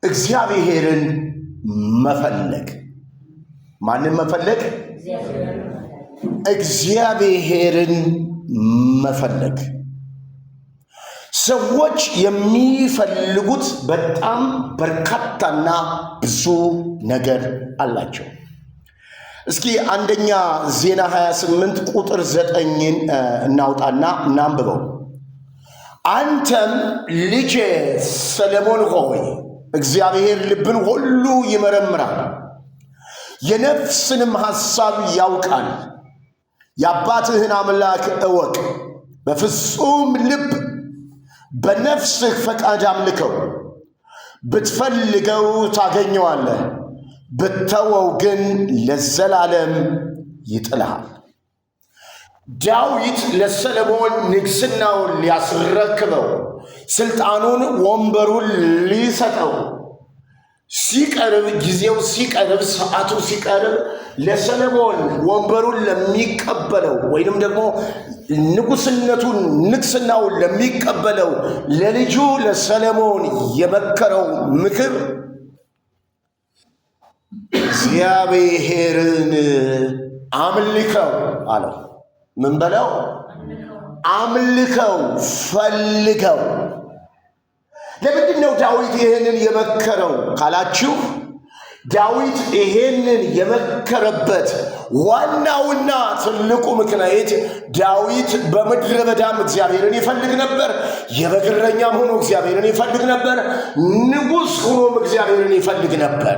እግዚአብሔርን መፈለግ። ማንን መፈለግ? እግዚአብሔርን መፈለግ። ሰዎች የሚፈልጉት በጣም በርካታና ብዙ ነገር አላቸው። እስኪ አንደኛ ዜና 28 ቁጥር 9 እናውጣና እናንብበው። አንተም ልጄ ሰለሞን ሆይ እግዚአብሔር ልብን ሁሉ ይመረምራል፣ የነፍስንም ሐሳብ ያውቃል። የአባትህን አምላክ እወቅ፣ በፍጹም ልብ በነፍስህ ፈቃድ አምልከው። ብትፈልገው ታገኘዋለህ፣ ብተወው ግን ለዘላለም ይጥልሃል። ዳዊት ለሰለሞን ንግሥናውን ሊያስረክበው፣ ስልጣኑን ወንበሩን ሊሰጠው ሲቀርብ፣ ጊዜው ሲቀርብ፣ ሰዓቱ ሲቀርብ ለሰለሞን ወንበሩን ለሚቀበለው ወይንም ደግሞ ንጉሥነቱን ንግሥናውን ለሚቀበለው ለልጁ ለሰለሞን የመከረው ምክር እግዚአብሔርን አምልከው አለው። ምን በለው? አምልከው፣ ፈልገው። ለምንድን ነው ዳዊት ይህንን የመከረው ካላችሁ፣ ዳዊት ይሄንን የመከረበት ዋናውና ትልቁ ምክንያት ዳዊት በምድረ በዳም እግዚአብሔርን ይፈልግ ነበር። የበግረኛም ሆኖ እግዚአብሔርን ይፈልግ ነበር። ንጉሥ ሆኖም እግዚአብሔርን ይፈልግ ነበር።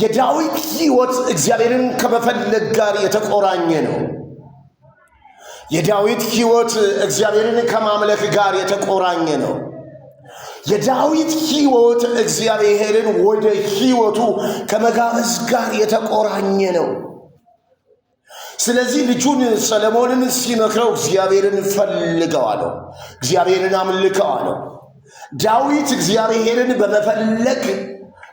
የዳዊት ሕይወት እግዚአብሔርን ከመፈለግ ጋር የተቆራኘ ነው። የዳዊት ሕይወት እግዚአብሔርን ከማምለክ ጋር የተቆራኘ ነው። የዳዊት ሕይወት እግዚአብሔርን ወደ ሕይወቱ ከመጋበዝ ጋር የተቆራኘ ነው። ስለዚህ ልጁን ሰለሞንን ሲመክረው እግዚአብሔርን ፈልገው አለው፣ እግዚአብሔርን አምልከው አለው። ዳዊት እግዚአብሔርን በመፈለግ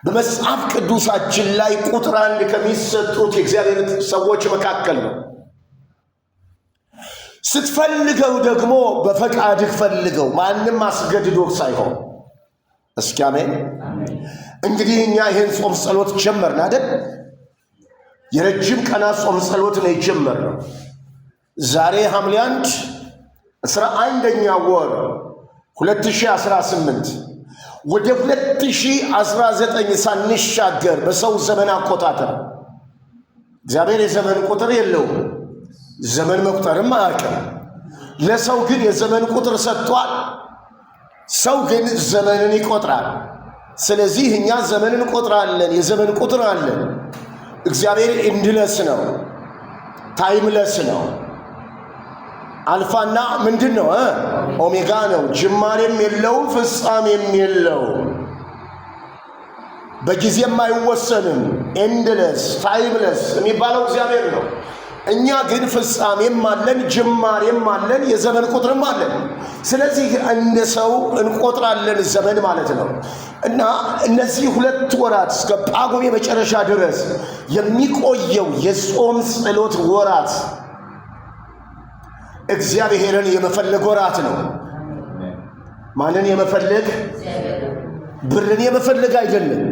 በመጽሐፍ ቅዱሳችን ላይ ቁጥር 1 ከሚሰጡት የእግዚአብሔር ሰዎች መካከል ነው። ስትፈልገው ደግሞ በፈቃድህ ፈልገው፣ ማንም አስገድዶህ ሳይሆን። እስኪ አሜን። እንግዲህ እኛ ይህን ጾም ጸሎት ጀመርን አይደል? የረጅም ቀናት ጾም ጸሎት ነው የጀመርነው። ዛሬ ሐምሌ 1 11ኛ ወር 2018 ወደ 2019 ሳንሻገር በሰው ዘመን አቆጣጠር፣ እግዚአብሔር የዘመን ቁጥር የለውም፣ ዘመን መቁጠርም አያውቅም። ለሰው ግን የዘመን ቁጥር ሰጥቷል። ሰው ግን ዘመንን ይቆጥራል። ስለዚህ እኛ ዘመንን እንቆጥራለን፣ የዘመን ቁጥር አለን። እግዚአብሔር ኢንድለስ ነው፣ ታይምለስ ነው። አልፋና ምንድን ነው? ኦሜጋ ነው። ጅማሬም የለውም፣ ፍጻሜም የለውም። በጊዜም አይወሰንም። ኤንድለስ ታይምለስ የሚባለው እግዚአብሔር ነው። እኛ ግን ፍጻሜም አለን፣ ጅማሬም አለን፣ የዘመን ቁጥርም አለን። ስለዚህ እንደ ሰው እንቆጥራለን ዘመን ማለት ነው። እና እነዚህ 2 ወራት እስከ ጳጉሜ መጨረሻ ድረስ የሚቆየው የጾም ጸሎት ወራት እግዚአብሔርን የመፈለግ ወራት ነው። ማንን የመፈለግ? ብርን የመፈለግ አይደለም፣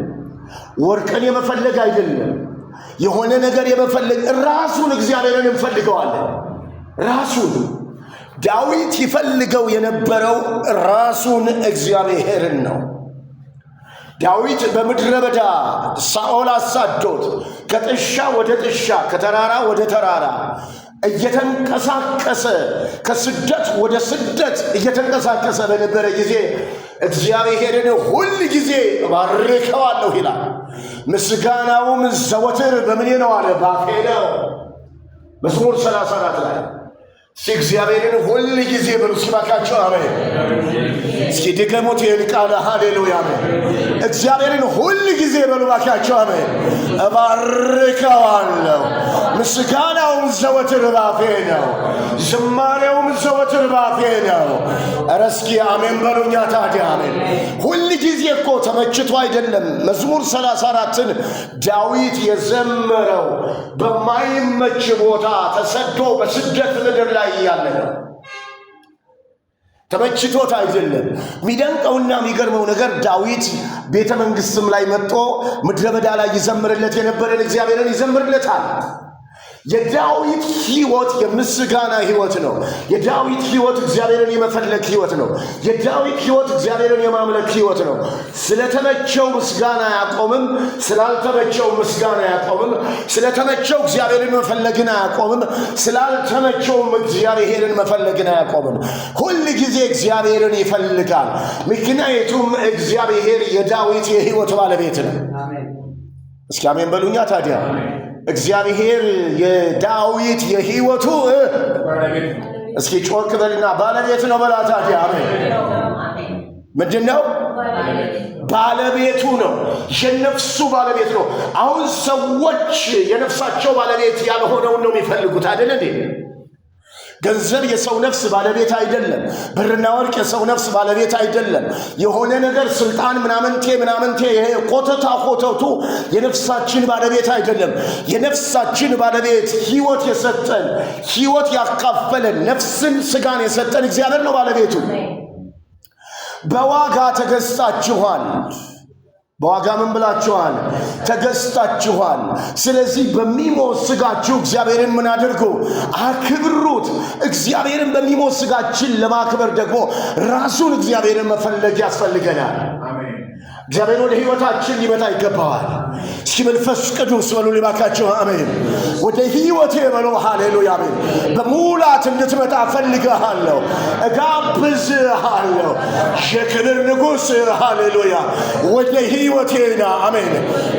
ወርቅን የመፈለግ አይደለም፣ የሆነ ነገር የመፈለግ ራሱን እግዚአብሔርን እንፈልገዋለን። ራሱን ዳዊት ይፈልገው የነበረው ራሱን እግዚአብሔርን ነው። ዳዊት በምድረ በዳ ሳኦል አሳዶት ከጥሻ ወደ ጥሻ ከተራራ ወደ ተራራ እየተንቀሳቀሰ ከስደት ወደ ስደት እየተንቀሳቀሰ በነበረ ጊዜ እግዚአብሔርን ሁል ጊዜ ባርከዋለሁ ይላል። ምስጋናውም ዘወትር በምኔ ነው አለ? ባፌ ነው። መዝሙር 34 ላይ እግዚአብሔርን ሁል ጊዜ በሉ ሲባካቸው። አሜን። እስኪ ድገሙት ይህን ቃል። ሃሌሉያ አሜን። እግዚአብሔርን ሁል ጊዜ በሉ ባካቸው። አሜን። እባርከዋለሁ። ምስጋናውም ዘወትር ባፌ ነው፣ ዝማሬውም ዘወትር ባፌ ነው። ኧረ እስኪ አሜን በሉኛ ታዲያ። አሜን። ሁል ጊዜ እኮ ተመችቶ አይደለም። መዝሙር 34ን ዳዊት የዘመረው በማይመች ቦታ ተሰዶ በስደት ምድር ላይ ያለ ነው። ተመችቶት አይደለም። የሚደንቀውና የሚገርመው ነገር ዳዊት ቤተ መንግሥትም ላይ መጥቶ ምድረ በዳ ላይ ይዘምርለት የነበረን እግዚአብሔርን ይዘምርለታል። የዳዊት ሕይወት የምስጋና ሕይወት ነው። የዳዊት ሕይወት እግዚአብሔርን የመፈለግ ሕይወት ነው። የዳዊት ሕይወት እግዚአብሔርን የማምለክ ሕይወት ነው። ስለተመቸው ምስጋና አያቆምም፣ ስላልተመቸው ምስጋና አያቆምም። ስለተመቸው እግዚአብሔርን መፈለግን አያቆምም፣ ስላልተመቸውም እግዚአብሔርን መፈለግን አያቆምም። ሁል ጊዜ እግዚአብሔርን ይፈልጋል። ምክንያቱም እግዚአብሔር የዳዊት የሕይወት ባለቤት ነው። እስኪ አሜን በሉኛ ታዲያ። እግዚአብሔር የዳዊት የሕይወቱ እስኪ ጮክ በልና ባለቤት ነው በላ ታዲያ። አሜን። ምንድነው? ባለቤቱ ነው። የነፍሱ ባለቤት ነው። አሁን ሰዎች የነፍሳቸው ባለቤት ያልሆነውን ነው የሚፈልጉት አይደል እንዴ? ገንዘብ የሰው ነፍስ ባለቤት አይደለም። ብርና ወርቅ የሰው ነፍስ ባለቤት አይደለም። የሆነ ነገር ስልጣን ምናምንቴ ይሄ ኮተቱ የነፍሳችን ባለቤት አይደለም። የነፍሳችን ባለቤት ሕይወት የሰጠን ሕይወት ያካፈለን ነፍስን ስጋን የሰጠን እግዚአብሔር ነው ባለቤቱ። በዋጋ ተገዝታችኋል። በዋጋ ምን ብላችኋል? ተገዝታችኋል። ስለዚህ በሚሞት ስጋችሁ እግዚአብሔርን ምን አድርጉ? አክብሩት። እግዚአብሔርን በሚሞት ስጋችን ለማክበር ደግሞ ራሱን እግዚአብሔርን መፈለግ ያስፈልገናል። እግዚአብሔር ወደ ሕይወታችን ሊመጣ ይገባዋል። እስኪ መንፈስ ቅዱስ በሉ ሊባካችሁ። አሜን። ወደ ሕይወቴ በሉ። ሃሌሉያ አሜን። በሙላት እንድትመጣ ፈልግሃለሁ፣ እጋብዝሃለሁ። የክብር ንጉሥ ሃሌሉያ ወደ ሕይወቴና አሜን፣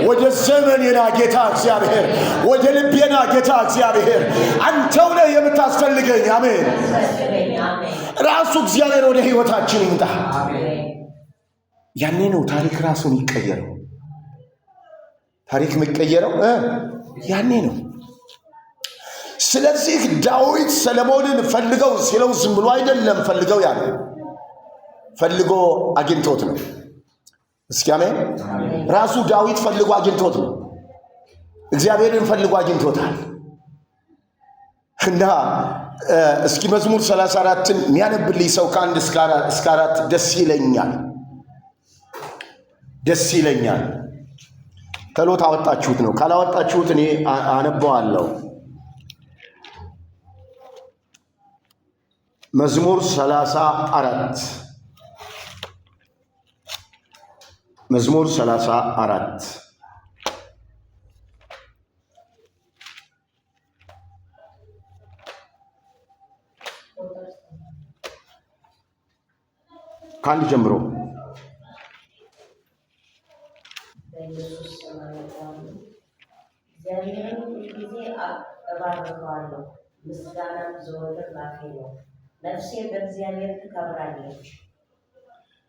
ወደ ዘመኔና ጌታ እግዚአብሔር፣ ወደ ልቤና ጌታ እግዚአብሔር አንተው ነህ የምታስፈልገኝ። አሜን። ራሱ እግዚአብሔር ወደ ሕይወታችን ይምጣ። ያኔ ነው ታሪክ ራሱ የሚቀየረው። ታሪክ የሚቀየረው ያኔ ነው። ስለዚህ ዳዊት ሰለሞንን ፈልገው ሲለው ዝም ብሎ አይደለም ፈልገው ያለ ፈልጎ አግኝቶት ነው። እስኪ አሜን። ራሱ ዳዊት ፈልጎ አግኝቶት ነው። እግዚአብሔርን ፈልጎ አግኝቶታል። እና እስኪ መዝሙር 34ን የሚያነብልኝ ሰው ከ1 እስከ 4 ደስ ይለኛል። ደስ ይለኛል። ተሎት አወጣችሁት ነው። ካላወጣችሁት እኔ አነበዋለሁ። መዝሙር 34 መዝሙር 34 ከአንድ ጀምሮ እግዚአብሔርን ሁልጊዜ እባርከዋለሁ፣ ምስጋናም ዘወትር ባፌ ነው። ነፍሴ በእግዚአብሔር ትከብራለች፣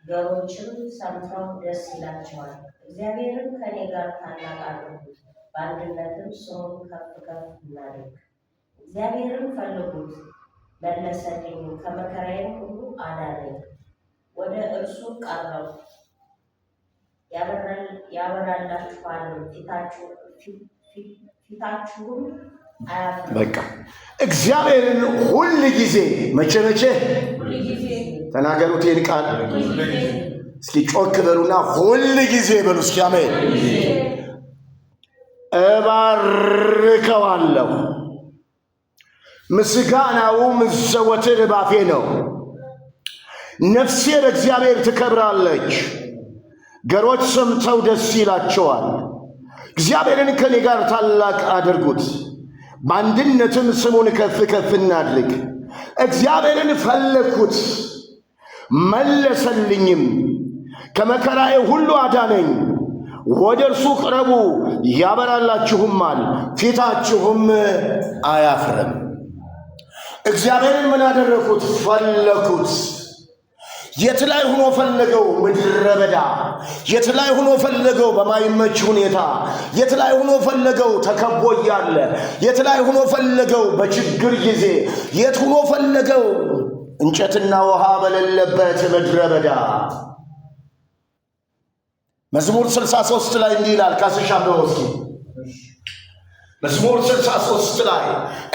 ገሮችም ሰምተው ደስ ይላቸዋል። እግዚአብሔርን ከኔ ጋር ታላቅ አድርጉት፣ በአንድነትም ስሙን ከፍ ከፍ እናድርግ። እግዚአብሔርን ፈልጉት፣ መለሰልኝ፣ ከመከራዬም ሁሉ አዳነኝ። ወደ እርሱ ቀረብኩ፣ ያበራላችኋል፣ ፊታችሁም አያፍርም። በቃ እግዚአብሔርን ሁል ጊዜ መቼ ተናገሩት ይህን ቃል እስኪ ጮክ በሉና ሁል ጊዜ በሉ እስኪ አሜን። እባርከዋለሁ፣ ምስጋናውም ዘወትር ባፌ ነው። ነፍሴ በእግዚአብሔር ትከብራለች፣ ገሮች ሰምተው ደስ ይላቸዋል። እግዚአብሔርን ከኔ ጋር ታላቅ አድርጉት፣ በአንድነትም ስሙን ከፍ ከፍ እናድርግ። እግዚአብሔርን ፈለግኩት፣ መለሰልኝም፣ ከመከራዬ ሁሉ አዳነኝ። ወደ እርሱ ቅረቡ፣ ያበራላችሁማል፣ ፊታችሁም አያፍርም። እግዚአብሔርን ምን አደረኩት? ፈለኩት። የት ላይ ሆኖ ፈለገው? ምድረ በዳ። የት ላይ ሆኖ ፈለገው? በማይመች ሁኔታ። የት ላይ ሆኖ ፈለገው? ተከቦ እያለ። የት ላይ ሆኖ ፈለገው? በችግር ጊዜ። የት ሆኖ ፈለገው? እንጨትና ውሃ በሌለበት ምድረ በዳ። መዝሙር 63 ላይ እንዲህ ይላል። ካስሻ በወስኪ መዝሙር 63 ላይ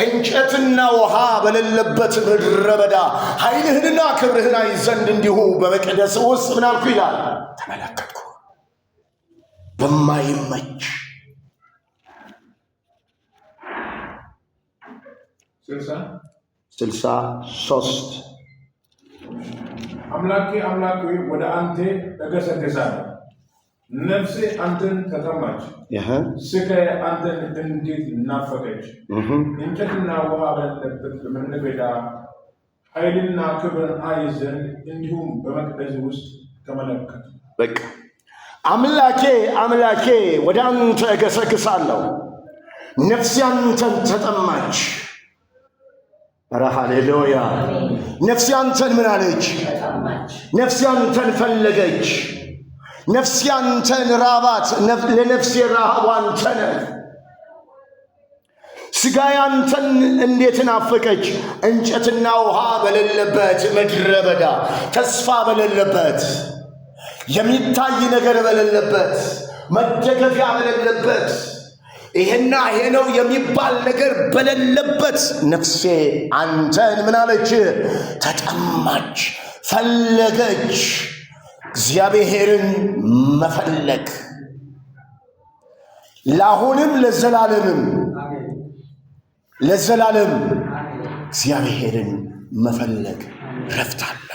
እንጨትና ውሃ በሌለበት ምድረ በዳ ኃይልህንና ክብርህን አይ ዘንድ እንዲሁ በመቅደስ ውስጥ ምን አልኩ ይላል ተመለከትኩ። በማይመች 63 አምላኬ ወደ አንተ እገሰግሳለሁ፣ ነፍሴ አንተን ተጠማች፣ ሥጋዬ አንተን እንዴት ናፈቀች። እንጨትና ውሃ በሌለበት በምድረ በዳ ኃይልና ክብርን አይ ዘንድ እንዲሁም በመቅደስ ውስጥ ተመለከቱ። በቃ አምላኬ ወደ አንተ እገሰግሳለሁ፣ ነፍሴ አንተን ተጠማች። ኧረ ሃሌሉያ! ነፍሴ አንተን ምን አለች? ነፍሴ አንተን ፈለገች። ነፍሴ አንተን ራባት። ለነፍሴ ረሃቧ አንተ ነህ። ሥጋዬ አንተን እንዴት ናፈቀች። እንጨትና ውሃ በሌለበት ምድረ በዳ፣ ተስፋ በሌለበት፣ የሚታይ ነገር በሌለበት፣ መደገፊያ በሌለበት፣ ይሄና ይሄ ነው የሚባል ነገር በሌለበት ነፍሴ አንተን ምን አለች? ተጠማች፣ ፈለገች። እግዚአብሔርን መፈለግ ለአሁንም ለዘላለምም እግዚአብሔርን መፈለግ ረፍት አለው።